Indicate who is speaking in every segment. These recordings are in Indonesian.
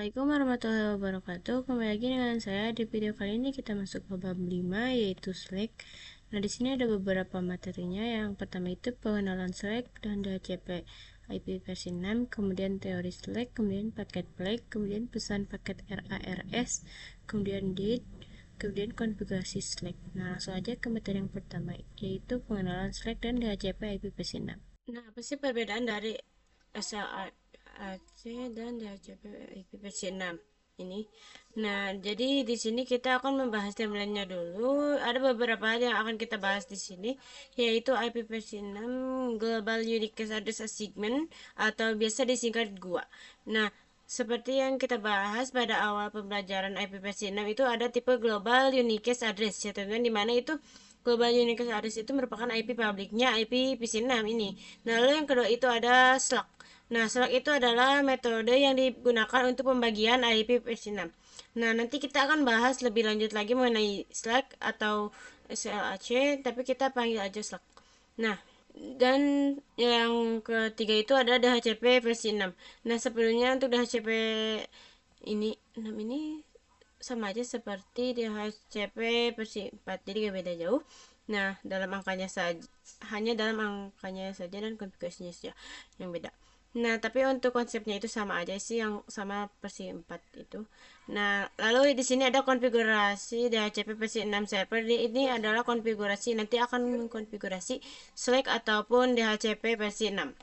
Speaker 1: Assalamualaikum warahmatullahi wabarakatuh. Kembali lagi dengan saya. Di video kali ini kita masuk ke bab 5 yaitu Slack. Nah, di sini ada beberapa materinya. Yang pertama itu pengenalan Slack dan DHCP IP versi 6, kemudian teori Slack, kemudian paket Slack, kemudian pesan paket RARS, kemudian date, kemudian konfigurasi Slack. Nah, langsung aja ke materi yang pertama yaitu pengenalan Slack dan DHCP IP versi 6. Nah, apa sih perbedaan dari SLAC dan DHCP IP versi 6 ini? Nah, jadi di sini kita akan membahas timelinenya dulu. Ada beberapa hal yang akan kita bahas di sini, yaitu IP versi 6 Global Unique Address Assignment atau biasa disingkat GUA. Nah, seperti yang kita bahas pada awal pembelajaran IP versi 6 itu ada tipe Global Unique Address ya teman-teman, di mana itu Global Unique Address itu merupakan IP publiknya IP versi 6 ini. Nah, lalu yang kedua itu ada Slack. Nah, Slack itu adalah metode yang digunakan untuk pembagian IP versi 6. Nah, nanti kita akan bahas lebih lanjut lagi mengenai Slack atau SLAC, tapi kita panggil aja Slack. Nah, dan yang ketiga itu ada DHCP versi 6. Nah, sebelumnya untuk DHCP ini 6 ini sama aja seperti DHCP versi 4, jadi gak beda jauh. Nah, dalam angkanya saja, hanya dalam angkanya saja dan konfigurasinya saja yang beda. Nah, tapi untuk konsepnya itu sama aja sih, yang sama versi 4 itu. Nah, lalu di sini ada konfigurasi DHCP versi 6 server. Ini adalah konfigurasi, nanti akan mengkonfigurasi Slack ataupun DHCP versi 6.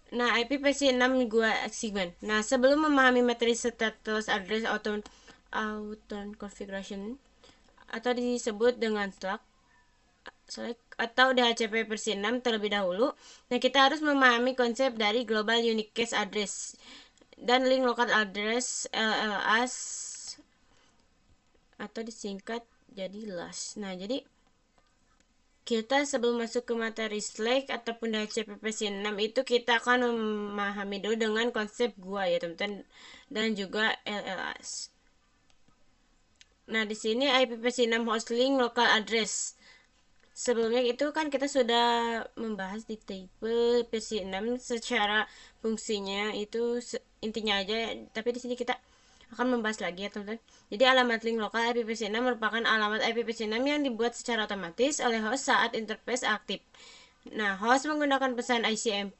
Speaker 1: Nah, IP versi 6 gua segmen. Nah, sebelum memahami materi status address auto configuration atau disebut dengan Slack atau DHCP versi 6 terlebih dahulu, nah kita harus memahami konsep dari Global Unique Cache Address dan Link Local Address LLAS atau disingkat jadi LAS. Nah, jadi kita sebelum masuk ke materi Slack ataupun DHCP versi 6 itu kita akan memahami dulu dengan konsep gua ya teman-teman, dan juga LLAS. Nah, di sini IP versi 6 host link local address. Sebelumnya itu kan kita sudah membahas di tipe versi 6 secara fungsinya itu intinya aja, tapi di sini kita akan membahas lagi ya teman-teman. Jadi alamat link lokal IP versi 6 merupakan alamat IP versi 6 yang dibuat secara otomatis oleh host saat interface aktif. Nah, host menggunakan pesan ICMP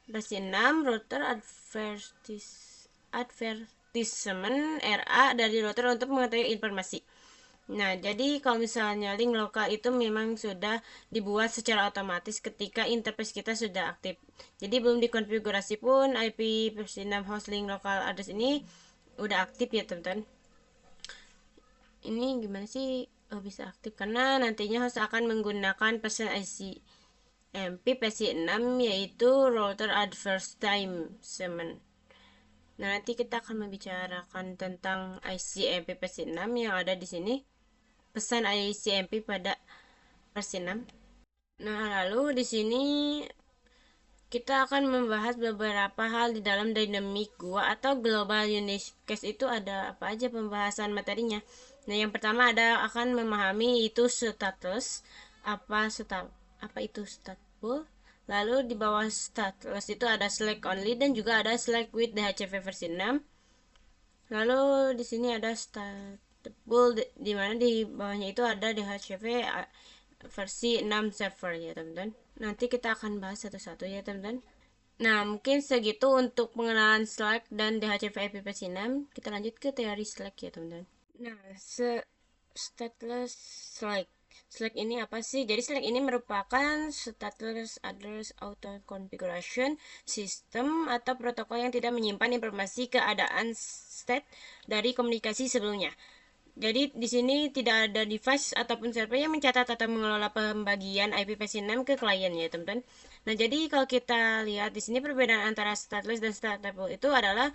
Speaker 1: versi 6 router advertisement RA dari router untuk mengetahui informasi. Nah, jadi kalau misalnya link lokal itu memang sudah dibuat secara otomatis ketika interface kita sudah aktif. Jadi belum dikonfigurasi pun IP versi 6 host link lokal address ini udah aktif ya teman-teman. Ini gimana sih bisa aktif? Karena nantinya host akan menggunakan pesan ICMP versi 6 yaitu router advertisement. Nah, nanti kita akan membicarakan tentang ICMP versi 6 yang ada di sini. Pesan ICMP pada versi 6. Nah, lalu di sini kita akan membahas beberapa hal di dalam dynamic GUA atau global unique cache. Itu ada apa aja pembahasan materinya. Nah, yang pertama ada akan memahami itu status, apa itu stateful. Lalu di bawah status itu ada Slack only dan juga ada Slack with DHCP versi 6. Lalu di sini ada stateful, di mana di bawahnya itu ada DHCP versi 6 server ya teman-teman. Nanti kita akan bahas satu-satu ya teman-teman. Nah, mungkin segitu untuk pengenalan Slack dan DHCP IP versi 6. Kita lanjut ke teori Slack ya teman-teman. Nah, stateless Slack. Slack ini apa sih? Jadi Slack ini merupakan stateless address auto configuration system atau protokol yang tidak menyimpan informasi keadaan state dari komunikasi sebelumnya. Jadi di sini tidak ada device ataupun server yang mencatat atau mengelola pembagian IP versi 6 ke klien ya teman-teman. Nah, jadi kalau kita lihat di sini perbedaan antara stateless dan stateful itu adalah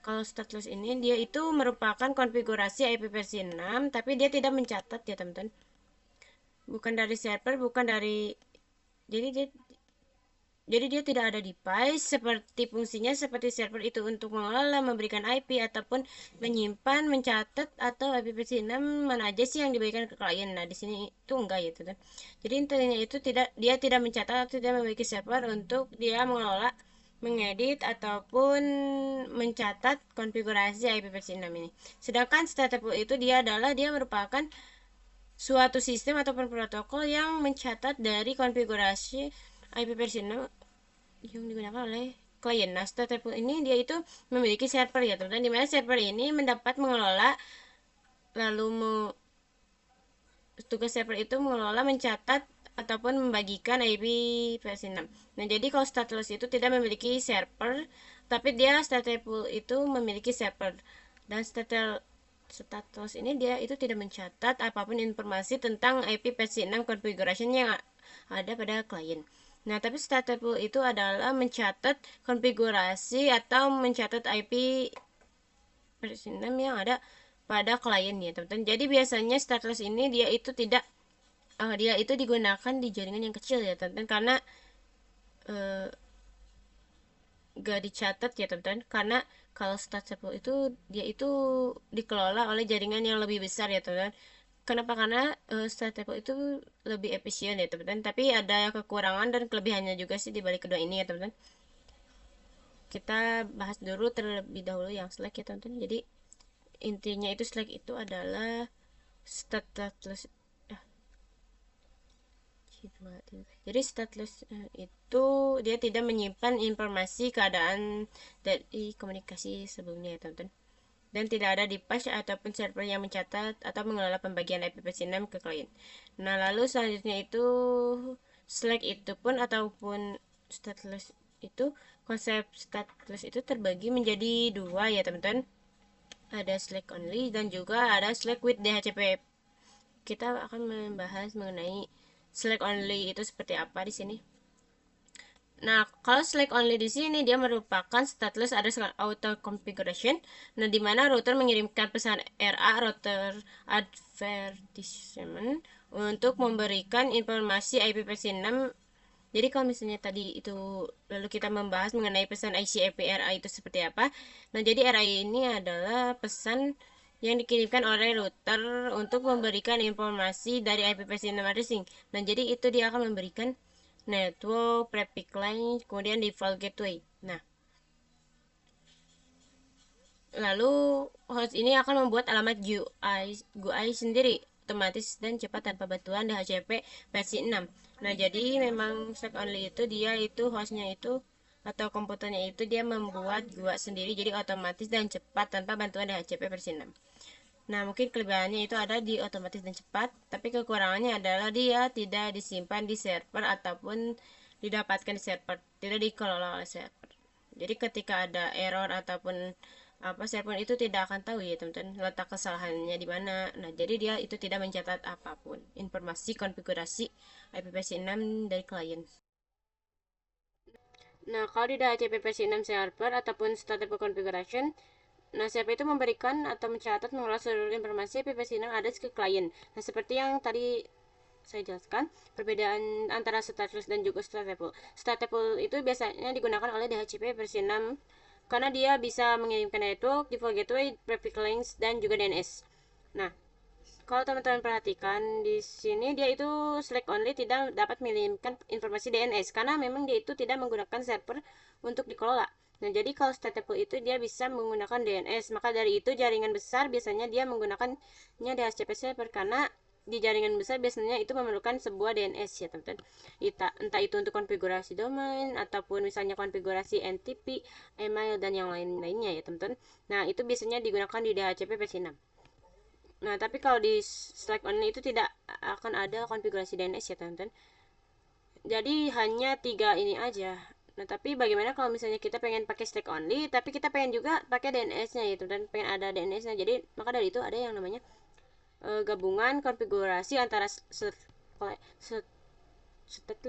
Speaker 1: kalau stateless ini dia itu merupakan konfigurasi IP versi 6 tapi dia tidak mencatat ya teman-teman. Bukan dari server, bukan dari jadi dia tidak ada device seperti fungsinya seperti server itu untuk mengelola, memberikan IP ataupun menyimpan, mencatat atau IP versi 6 mana aja sih yang diberikan ke klien. Nah, di sini itu enggak ya, Jadi intinya itu dia tidak mencatat atau tidak memiliki server untuk dia mengelola mengedit ataupun mencatat konfigurasi IP versi 6 ini. Sedangkan stateful itu dia merupakan suatu sistem ataupun protokol yang mencatat dari konfigurasi IP versi 6 yang digunakan oleh klien. Nah, stateful ini dia itu memiliki server ya teman-teman, dimana server ini mendapat mengelola tugas server itu mengelola, mencatat ataupun membagikan IP versi 6. Nah, jadi kalau stateless itu tidak memiliki server, tapi dia stateful itu memiliki server. Dan stateless ini dia itu tidak mencatat apapun informasi tentang IP versi 6 configuration yang ada pada klien. Nah, tapi stateful itu adalah mencatat konfigurasi atau mencatat IP versi 6 yang ada pada kliennya, teman-teman. Jadi biasanya stateless ini dia itu digunakan di jaringan yang kecil ya, teman-teman, karena uh, gak dicatat ya, teman-teman. Karena kalau stateful itu dia itu dikelola oleh jaringan yang lebih besar ya, teman-teman. Kenapa? Karena stateful itu lebih efisien ya, teman-teman. Tapi ada kekurangan dan kelebihannya juga sih di balik kedua ini ya, teman-teman. Kita bahas dulu terlebih dahulu yang Slack ya, teman-teman. Jadi intinya itu Slack itu adalah stateless. Jadi stateless itu dia tidak menyimpan informasi keadaan dari komunikasi sebelumnya ya, teman-teman. Dan tidak ada device ataupun server yang mencatat atau mengelola pembagian IPv6 ke klien. Nah, lalu selanjutnya itu Slack itu pun ataupun stateless itu, konsep stateless itu terbagi menjadi dua ya, teman-teman. Ada Slack only dan juga ada Slack with DHCP. Kita akan membahas mengenai Slack only itu seperti apa di sini. Nah, kalau Slack only di sini dia merupakan stateless ada auto configuration. Nah, di mana router mengirimkan pesan RA, router advertisement, untuk memberikan informasi IPv6. Jadi kalau misalnya tadi itu lalu kita membahas mengenai pesan ICMP RA itu seperti apa. Nah, jadi RA ini adalah pesan yang dikirimkan oleh router untuk memberikan informasi dari IPv6 addressing. Nah, jadi itu dia akan memberikan network, prefix line, kemudian default gateway. Nah, lalu host ini akan membuat alamat GUI sendiri, otomatis dan cepat tanpa bantuan DHCP versi 6. Nah, jadi memang stack only itu dia itu hostnya itu atau komputernya itu dia membuat GUI sendiri, jadi otomatis dan cepat tanpa bantuan DHCP versi 6. Nah, mungkin kelebihannya itu ada di otomatis dan cepat, tapi kekurangannya adalah dia tidak disimpan di server ataupun didapatkan di server, tidak dikelola oleh server. Jadi ketika ada error ataupun apa, server itu tidak akan tahu ya, teman-teman, letak kesalahannya di mana. Nah, jadi dia itu tidak mencatat apapun informasi konfigurasi IPv6 dari klien. Nah, kalau di DHCP versi 6 server ataupun stateful configuration, nah, server itu memberikan atau mencatat mengolah seluruh informasi IPv6 ada ke klien. Nah, seperti yang tadi saya jelaskan, perbedaan antara stateless dan juga stateful. Stateful itu biasanya digunakan oleh DHCP versi 6 karena dia bisa mengirimkan network, default gateway, prefix links, dan juga DNS. Nah, kalau teman-teman perhatikan di sini dia itu Slack only tidak dapat mengirimkan informasi DNS karena memang dia itu tidak menggunakan server untuk dikelola. Nah, jadi kalau stateful itu dia bisa menggunakan DNS. Maka dari itu jaringan besar biasanya dia menggunakannya DHCP server karena di jaringan besar biasanya itu memerlukan sebuah DNS ya, teman-teman. Entah itu untuk konfigurasi domain ataupun misalnya konfigurasi NTP, email, dan yang lain-lainnya ya, teman-teman. Nah, itu biasanya digunakan di DHCP versi 6. Nah, tapi kalau di Slack only itu tidak akan ada konfigurasi DNS ya, teman-teman. Jadi hanya 3 ini aja. Nah, tapi bagaimana kalau misalnya kita pengen pakai Slack only, tapi kita pengen juga pakai DNS-nya gitu, dan pengen ada DNS-nya. Jadi maka dari itu ada yang namanya gabungan konfigurasi antara stateless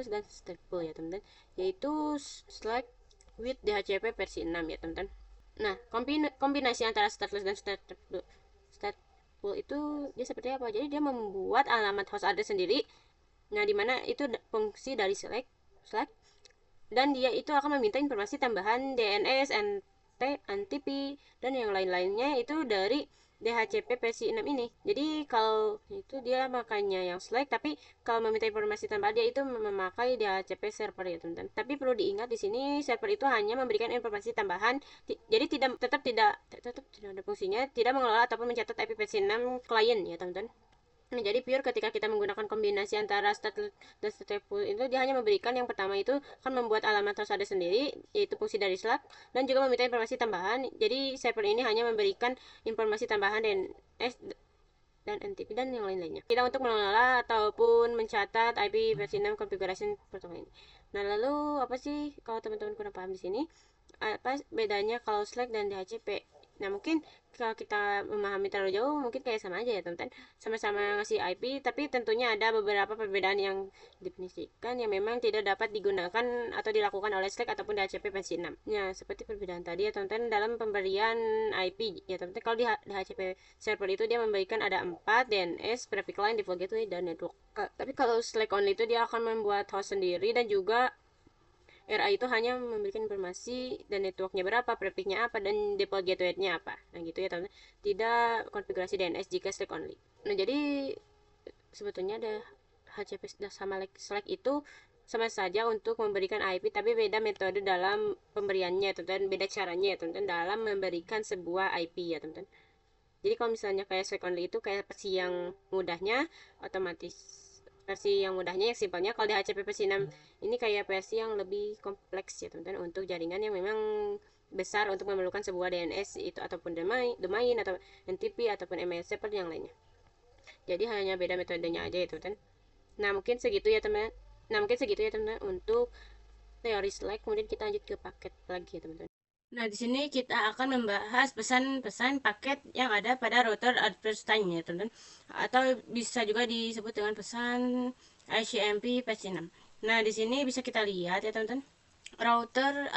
Speaker 1: dan stateful ya, teman-teman, yaitu Slack with DHCP versi 6 ya, teman-teman. Nah, kombinasi antara stateless dan stateful itu dia seperti apa? Jadi dia membuat alamat host address sendiri. Nah, dimana itu fungsi dari Slack, dan dia itu akan meminta informasi tambahan DNS, NTP, dan yang lain-lainnya itu dari DHCP versi 6 ini. Jadi kalau itu dia makanya yang Slack, tapi kalau meminta informasi tambahan dia itu memakai DHCP server ya teman-teman. Tapi perlu diingat di sini server itu hanya memberikan informasi tambahan, jadi tetap tidak ada fungsinya, tidak mengelola ataupun mencatat IP versi 6 klien ya teman-teman. Nah, jadi pure ketika kita menggunakan kombinasi antara stateless dan stateful itu dia hanya memberikan yang pertama itu kan membuat alamat host ada sendiri yaitu fungsi dari Slack dan juga meminta informasi tambahan. Jadi server ini hanya memberikan informasi tambahan dan NTP dan yang lain-lainnya. Kita untuk mengelola ataupun mencatat IP versi 6 configuration protokol ini. Nah, lalu apa sih kalau teman-teman kurang paham di sini? Apa bedanya kalau Slack dan DHCP? Nah, mungkin kalau kita memahami terlalu jauh mungkin kayak sama aja ya teman-teman, sama-sama ngasih IP, tapi tentunya ada beberapa perbedaan yang definisikan yang memang tidak dapat digunakan atau dilakukan oleh Slack ataupun DHCP versi 6. Ya, seperti perbedaan tadi ya teman-teman dalam pemberian IP ya teman-teman. Kalau di DHCP server itu dia memberikan ada 4 DNS, prefix line, default gateway, dan network. Tapi kalau Slack only itu dia akan membuat host sendiri dan juga RA itu hanya memberikan informasi dan networknya berapa, prefixnya apa, dan default gateway-nya apa. Nah gitu ya teman-teman. Tidak konfigurasi DNS jika Slack only. Nah jadi sebetulnya ada HCP sama Slack itu sama saja untuk memberikan IP, tapi beda metode dalam pemberiannya teman-teman, beda caranya ya teman-teman dalam memberikan sebuah IP ya teman-teman. Jadi kalau misalnya kayak Slack only itu kayak versi yang mudahnya, otomatis versi yang mudahnya yang simpelnya. Kalau di HCP versi 6 ini kayak versi yang lebih kompleks ya teman-teman, untuk jaringan yang memang besar untuk memerlukan sebuah DNS itu ataupun domain atau NTP ataupun email seperti yang lainnya. Jadi hanya beda metodenya aja ya teman-teman. Nah mungkin segitu ya teman-teman. Untuk teori Slack. Kemudian kita lanjut ke paket lagi ya teman-teman. Nah, di sini kita akan membahas pesan-pesan paket yang ada pada router address time ya, teman-teman. Atau bisa juga disebut dengan pesan ICMP versi 6. Nah, di sini bisa kita lihat ya, teman-teman. Router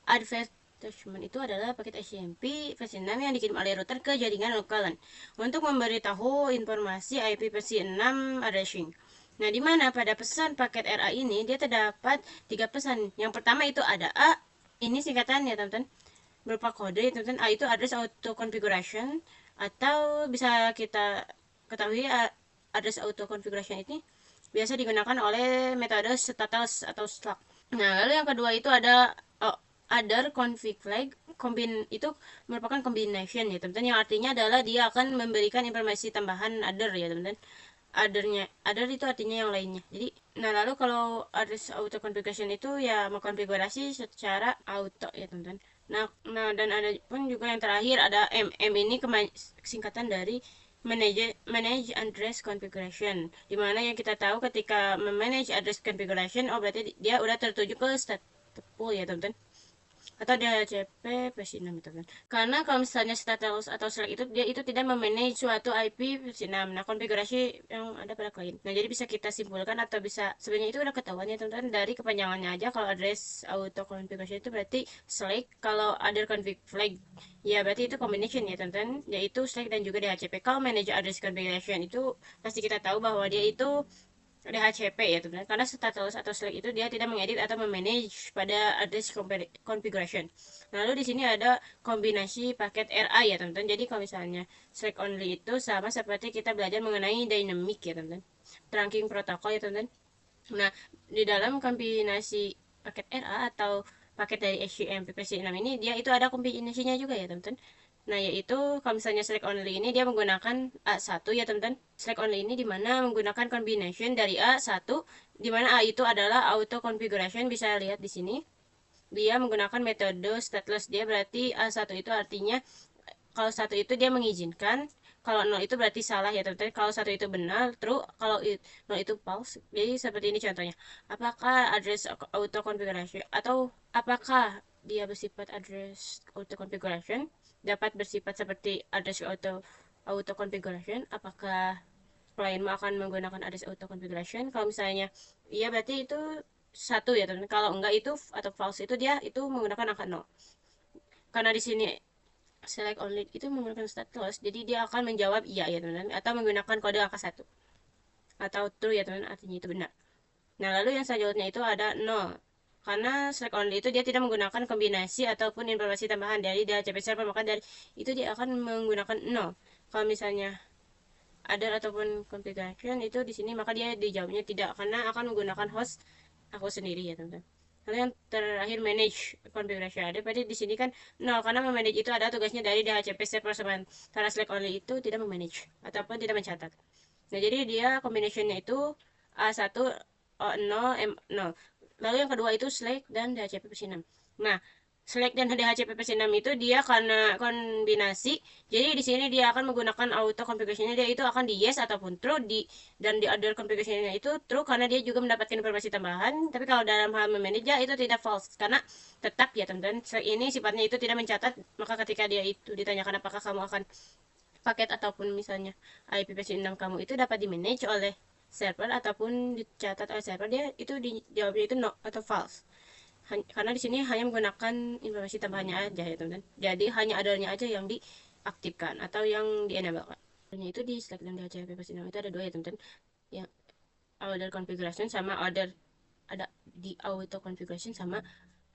Speaker 1: advertisement itu adalah paket ICMP versi 6 yang dikirim oleh router ke jaringan lokal untuk memberitahu informasi IP versi 6 addressing. Nah, di mana pada pesan paket RA ini dia terdapat 3 pesan. Yang pertama itu ada A, ini singkatan ya teman-teman, berupa kode ya teman-teman. A itu address auto configuration, atau bisa kita ketahui address auto configuration ini biasa digunakan oleh metode stateless atau Slack. Nah lalu yang kedua itu ada other config flag. Itu merupakan combination ya teman-teman, yang artinya adalah dia akan memberikan informasi tambahan other ya teman-teman. Other itu artinya yang lainnya. Jadi nah lalu kalau address auto configuration itu ya mengkonfigurasi secara auto ya teman-teman. Nah dan ada pun juga yang terakhir ada M ini singkatan dari manage address configuration, dimana yang kita tahu ketika memanage address configuration berarti dia udah tertuju ke stateful ya teman-teman, atau DHCP versi 6 gitu kan. Karena kalau misalnya status atau Slack itu dia itu tidak memanage suatu IP versi 6. Nah, konfigurasi yang ada pada klien. Nah, jadi bisa kita simpulkan atau bisa sebenarnya itu udah ketahuan ya teman-teman dari kepanjangannya aja. Kalau address auto configuration itu berarti Slack, kalau other config flag ya berarti itu combination ya teman-teman, yaitu Slack dan juga DHCP. Kalau manage address configuration itu pasti kita tahu bahwa dia itu DHCP ya teman-teman, karena status atau Slack itu dia tidak mengedit atau memanage pada address configuration. Lalu di sini ada kombinasi paket RA ya teman-teman. Jadi kalau misalnya Slack only itu sama seperti kita belajar mengenai dynamic ya teman-teman, trunking protokol ya teman-teman. Nah di dalam kombinasi paket RA atau paket dari SCMP versi 6 ini dia itu ada kombinasinya juga ya teman-teman. Nah, yaitu kalau misalnya Slack only ini dia menggunakan A1 ya teman-teman. Slack only ini dimana menggunakan combination dari A1, dimana A itu adalah auto configuration, bisa lihat di sini. Dia menggunakan metode stateless, dia berarti A1 itu artinya kalau 1 itu dia mengizinkan, kalau 0 itu berarti salah ya teman-teman. Kalau 1 itu benar, true, kalau 0 itu false. Jadi seperti ini contohnya. Apakah address auto configuration atau apakah dia bersifat address auto configuration dapat bersifat seperti address auto configuration? Apakah klienmu akan menggunakan address auto configuration? Kalau misalnya iya berarti itu 1 ya teman-teman. Kalau enggak itu atau false itu dia itu menggunakan angka 0. Karena di sini select only itu menggunakan status, jadi dia akan menjawab iya ya teman-teman, atau menggunakan kode angka 1 atau true ya teman-teman, artinya itu benar. Nah lalu yang selanjutnya itu ada 0. karena select only itu dia tidak menggunakan kombinasi ataupun informasi tambahan dari DHCP server, maka dari itu dia akan menggunakan 0. Kalau misalnya ada ataupun configuration itu di sini, maka dia dijawabnya tidak, karena akan menggunakan host aku sendiri ya teman-teman. Lalu yang terakhir manage configuration ada, berarti di sini kan 0, karena memanage itu ada tugasnya dari DHCP server, sementara select only itu tidak memanage ataupun tidak mencatat. Nah, jadi dia combinationnya itu A1, O0, M0. Lalu yang kedua itu select dan DHCP versi 6. Nah, select dan DHCP versi 6 itu dia karena kombinasi. Jadi di sini dia akan menggunakan auto configuration-nya, dia itu akan di yes ataupun true, dan di other configuration-nya itu true karena dia juga mendapatkan informasi tambahan. Tapi kalau dalam hal memanage itu tidak false, karena tetap ya teman-teman, ini sifatnya itu tidak mencatat. Maka ketika dia itu ditanyakan apakah kamu akan paket ataupun misalnya IPv6 kamu itu dapat di manage oleh server ataupun dicatat oleh server, dia itu dijawabnya itu no atau false. Karena di sini hanya menggunakan informasi tambahannya aja ya teman-teman. Jadi hanya adanya aja yang diaktifkan atau yang di enablekan. Itu di select dan di IPv6 itu ada dua ya teman-teman. Yang order configuration sama order, ada di auto configuration sama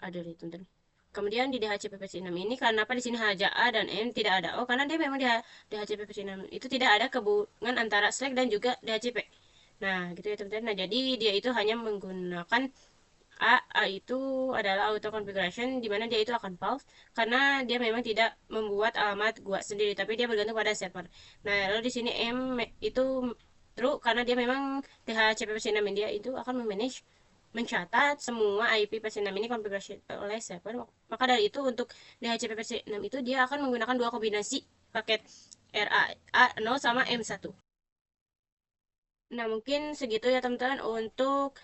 Speaker 1: order itu teman-teman. Kemudian di DHCP versi 6 ini, kenapa di sini hanya A dan M tidak ada O? Karena dia memang di DHCP versi 6 itu tidak ada hubungan antara select dan juga DHCP. Nah, gitu ya teman-teman. Nah, jadi dia itu hanya menggunakan A itu adalah auto configuration, di mana dia itu akan false karena dia memang tidak membuat alamat gua sendiri, tapi dia bergantung pada server. Nah, lalu di sini M itu true karena dia memang DHCP versi 6 dia itu akan memanage, mencatat semua IP versi 6 ini konfigurasi oleh server. Maka dari itu untuk DHCP versi 6 itu dia akan menggunakan dua kombinasi paket RA A0 sama M1. Nah, mungkin segitu ya teman-teman untuk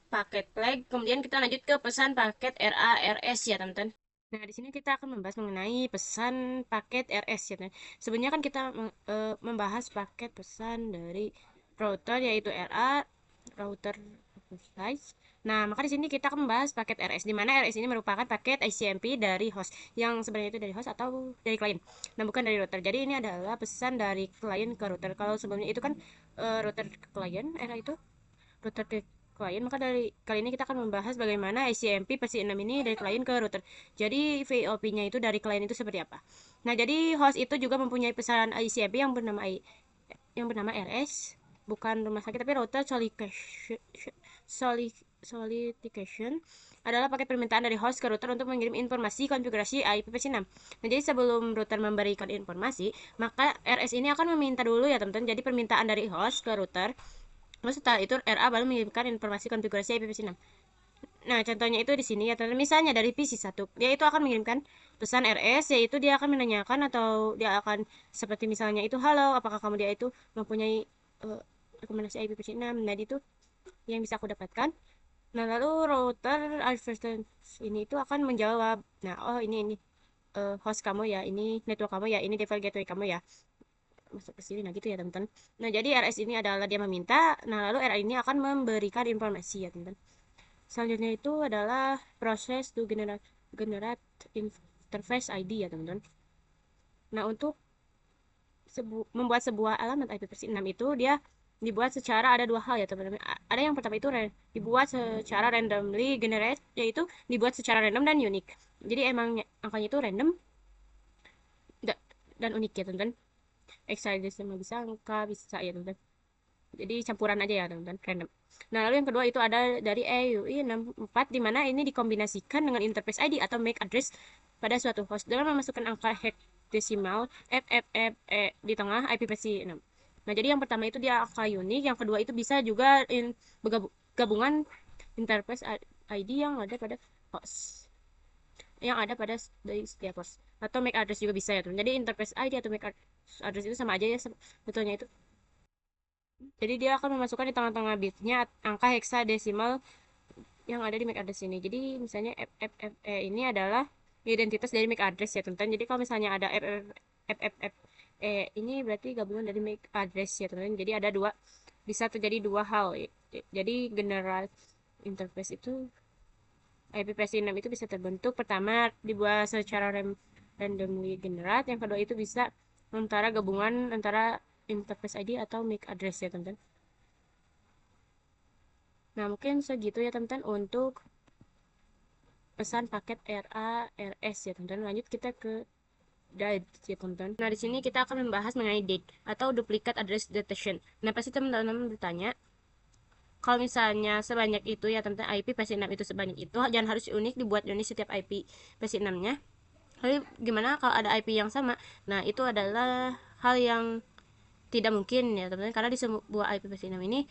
Speaker 1: paket flag. Kemudian kita lanjut ke pesan paket RARS ya teman-teman. Nah, di sini kita akan membahas mengenai pesan paket RS ya teman. Sebenarnya kan kita membahas paket pesan dari router yaitu RA, router size. Nah, maka di sini kita akan membahas paket RS, di mana RS ini merupakan paket ICMP dari host, yang sebenarnya itu dari host atau dari klien. Nah, bukan dari router. Jadi ini adalah pesan dari klien ke router. Kalau sebelumnya itu kan router ke klien, RA itu router ke klien, maka dari kali ini kita akan membahas bagaimana ICMP versi 6 ini dari klien ke router. Jadi VoP-nya itu dari klien itu seperti apa. Nah, jadi host itu juga mempunyai pesan ICMP yang bernama RS, bukan rumah sakit tapi router solicitation adalah paket permintaan dari host ke router untuk mengirim informasi konfigurasi IPv6. Nah, jadi sebelum router memberikan informasi, maka RS ini akan meminta dulu ya teman-teman. Jadi permintaan dari host ke router, lalu setelah itu RA baru mengirimkan informasi konfigurasi IPv6. Nah, contohnya itu di sini ya teman. Misalnya dari PC1, dia itu akan mengirimkan pesan RS, yaitu dia akan menanyakan atau dia akan seperti misalnya itu, halo, apakah kamu dia itu mempunyai rekomendasi IPv6. Nah, itu yang bisa aku dapatkan. Nah, lalu router adversary ini itu akan menjawab, nah, oh ini host kamu ya, ini network kamu ya, ini default gateway kamu ya, masuk ke sini. Nah, gitu ya teman-teman. Nah, jadi RS ini adalah dia meminta, nah lalu RA ini akan memberikan informasi ya teman-teman. Selanjutnya itu adalah proses to generate interface ID ya teman-teman. Nah, untuk membuat sebuah alamat IPv6 itu dia dibuat secara, ada dua hal ya teman-teman. Ada yang pertama itu dibuat secara randomly generate, yaitu dibuat secara random dan unik. Jadi emang angkanya itu random dan unik ya teman-teman. Hexadecimal bisa, angka bisa ya teman-teman. Jadi campuran aja ya teman-teman, random. Nah, lalu yang kedua itu ada dari EUI 64, di mana ini dikombinasikan dengan interface ID atau MAC address pada suatu host dengan memasukkan angka hexadecimal FFFE di tengah IPv6. Nah, jadi yang pertama itu dia angka unik, yang kedua itu bisa juga gabungan interface ID yang ada pada host, yang ada pada dari setiap host, atau MAC address juga bisa ya teman. Jadi interface ID atau MAC address itu sama aja ya sebetulnya itu. Jadi dia akan memasukkan di tengah-tengah bitnya angka hexadesimal yang ada di MAC address ini. Jadi misalnya FFFE ini adalah identitas dari MAC address ya teman-teman. Jadi kalau misalnya ada FFFE ini berarti gabungan dari MAC address ya teman-teman. Jadi ada dua, bisa terjadi dua hal. Jadi general interface itu IPv6 itu bisa terbentuk, pertama dibuat secara randomly generate, yang kedua itu bisa antara gabungan antara interface ID atau MAC address ya teman-teman. Nah, mungkin segitu ya teman-teman untuk pesan paket RA RS ya teman-teman. Lanjut kita ke date ya teman-teman. Nah, di sini kita akan membahas mengenai date atau duplicate address detection. Nah, pasti teman-teman bertanya, kalau misalnya sebanyak itu ya teman-teman, IP versi 6 itu sebanyak itu, jangan harus unik, dibuat unik setiap IP versi 6-nya. Lalu gimana kalau ada IP yang sama? Nah, itu adalah hal yang tidak mungkin ya teman-teman, karena di sebuah IP versi 6 ini,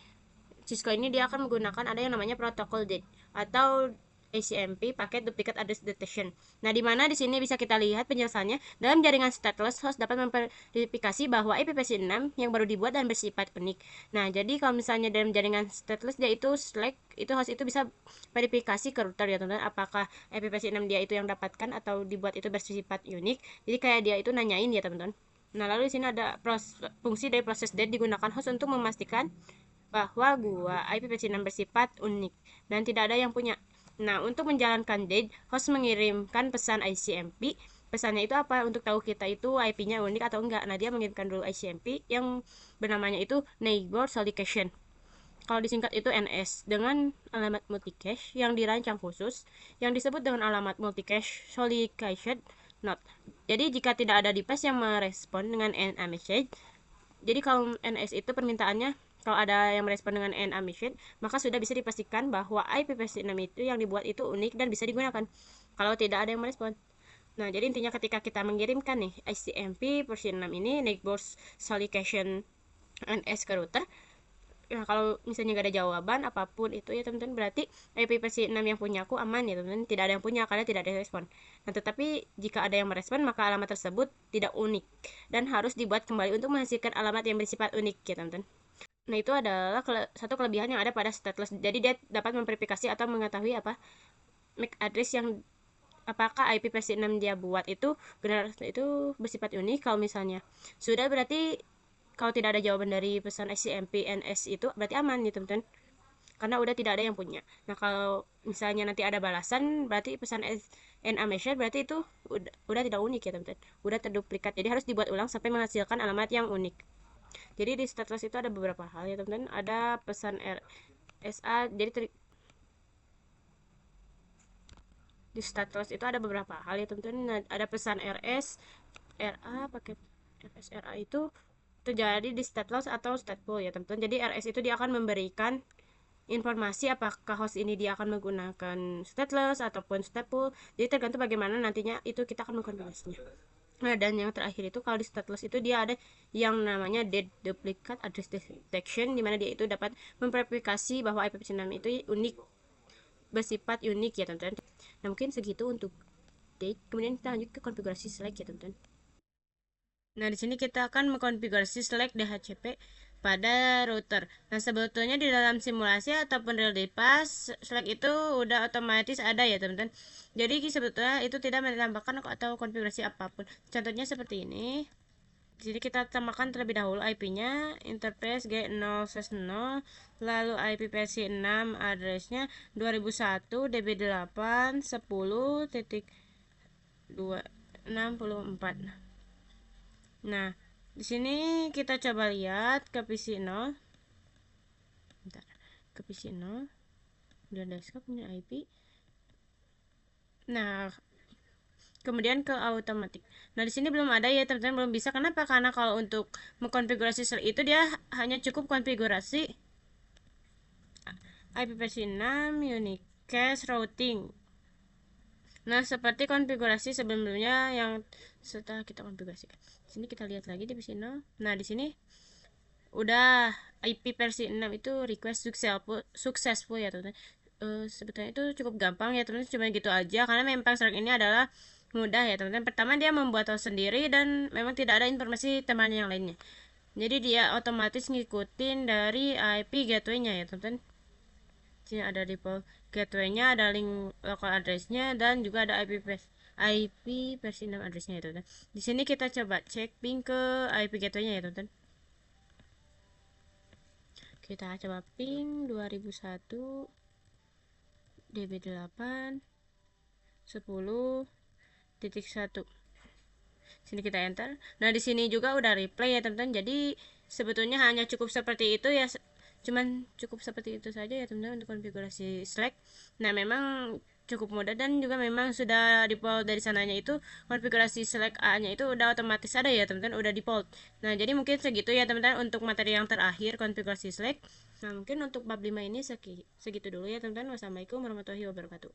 Speaker 1: Cisco ini dia akan menggunakan ada yang namanya protokol DAT atau ACMP, paket duplicate address detection. Nah, di mana di sini bisa kita lihat penjelasannya. Dalam jaringan stateless, host dapat memverifikasi bahwa IP versi 6 yang baru dibuat dan bersifat unik. Nah, jadi kalau misalnya dalam jaringan stateless dia itu Slack, itu host itu bisa verifikasi ke router ya teman-teman, apakah IP versi 6 dia itu yang dapatkan atau dibuat itu bersifat unik. Jadi kayak dia itu nanyain ya teman-teman. Nah, lalu di sini ada fungsi dari proses DAT digunakan host untuk memastikan bahwa IP versi 6 bersifat unik dan tidak ada yang punya. Nah, untuk menjalankan DAT, host mengirimkan pesan ICMP. Pesannya itu apa? Untuk tahu kita itu IP-nya unik atau enggak. Nah, dia mengirimkan dulu ICMP yang bernamanya itu Neighbor Solication. Kalau disingkat itu NS, dengan alamat multicache yang dirancang khusus yang disebut dengan alamat multicache solication not. Jadi jika tidak ada device yang merespon dengan NA message, jadi kalau NS itu permintaannya, kalau ada yang merespon dengan NA message, maka sudah bisa dipastikan bahwa IP versi 6 itu yang dibuat itu unik dan bisa digunakan. Kalau tidak ada yang merespon. Nah, jadi intinya ketika kita mengirimkan nih ICMP versi 6 ini, Neighbor Solication NS ke router, nah kalau misalnya gak ada jawaban apapun itu ya teman-teman, berarti IP versi 6 yang punya aku aman ya teman-teman, tidak ada yang punya karena tidak ada respon. Nah, tetapi jika ada yang merespon, maka alamat tersebut tidak unik dan harus dibuat kembali untuk menghasilkan alamat yang bersifat unik ya teman-teman. Nah, itu adalah satu kelebihan yang ada pada stateless. Jadi dia dapat memverifikasi atau mengetahui apa MAC address yang apakah IP versi 6 dia buat itu benar itu bersifat unik. Kalau misalnya sudah, berarti kalau tidak ada jawaban dari pesan SCMP NS itu berarti aman nih teman-teman, karena udah tidak ada yang punya. Nah, kalau misalnya nanti ada balasan, berarti pesan NA message berarti itu udah tidak unik ya teman-teman, udah terduplikat. Jadi harus dibuat ulang sampai menghasilkan alamat yang unik. Jadi di stateless itu ada beberapa hal ya teman-teman. Ada pesan RSA. Jadi di stateless itu ada beberapa hal ya teman-teman. Nah, ada pesan RS RA, paket RS RA itu terjadi di stateless atau stateful ya teman-teman. Jadi RS itu dia akan memberikan informasi apakah host ini dia akan menggunakan stateless ataupun stateful. Jadi tergantung bagaimana nantinya itu kita akan mengkonfigurasinya. Nah, dan yang terakhir itu kalau di stateless itu dia ada yang namanya dead duplicate address detection, dimana dia itu dapat memverifikasi bahwa IP6 itu unik, bersifat unik ya teman-teman. Nah, mungkin segitu untuk date. Kemudian kita lanjut ke konfigurasi select ya teman-teman. Nah, di sini kita akan mengkonfigurasi select DHCP pada router. Nah, sebetulnya di dalam simulasi ataupun real device, select itu udah otomatis ada ya, teman-teman. Jadi sebetulnya itu tidak menambahkan atau konfigurasi apapun. Contohnya seperti ini. Jadi kita tambahkan terlebih dahulu IP-nya, interface G0/0, lalu IP versi 6, address-nya 2001 DB8 10.264. Nah, di sini kita coba lihat ke PC 0. Bentar. Ke PC 0. Udah desktop punya IP. Nah, kemudian ke automatic. Nah, di sini belum ada ya, teman-teman, belum bisa. Kenapa? Karena kalau untuk mengkonfigurasi shell itu dia hanya cukup konfigurasi IP versi 6, unique cache routing. Nah, seperti konfigurasi sebelumnya yang setelah kita konfigurasikan. Di sini kita lihat lagi di PC 0. Nah, di sini udah IP versi 6 itu request successful ya teman-teman. Sebetulnya itu cukup gampang ya teman-teman, cuma gitu aja karena memang Slack ini adalah mudah ya teman-teman. Pertama, dia membuat host sendiri dan memang tidak ada informasi temannya yang lainnya, jadi dia otomatis ngikutin dari IP gateway-nya ya teman-teman. Sini ada default gateway-nya, ada link local address-nya, dan juga ada IP versi 6 address-nya ya teman-teman. Di sini kita coba cek ping ke IP gateway-nya ya teman-teman. Kita coba ping 2001 DB8 10.1. Sini kita enter. Nah, di sini juga udah replay ya teman-teman. Jadi sebetulnya hanya cukup seperti itu ya. Cuman cukup seperti itu saja ya teman-teman untuk konfigurasi Slack. Nah, memang cukup mudah, dan juga memang sudah default dari sananya itu konfigurasi select A-nya itu udah otomatis ada ya teman-teman, udah default. Nah, jadi mungkin segitu ya teman-teman untuk materi yang terakhir konfigurasi select. Nah, mungkin untuk bab 5 ini segitu dulu ya teman-teman. Wassalamualaikum warahmatullahi wabarakatuh.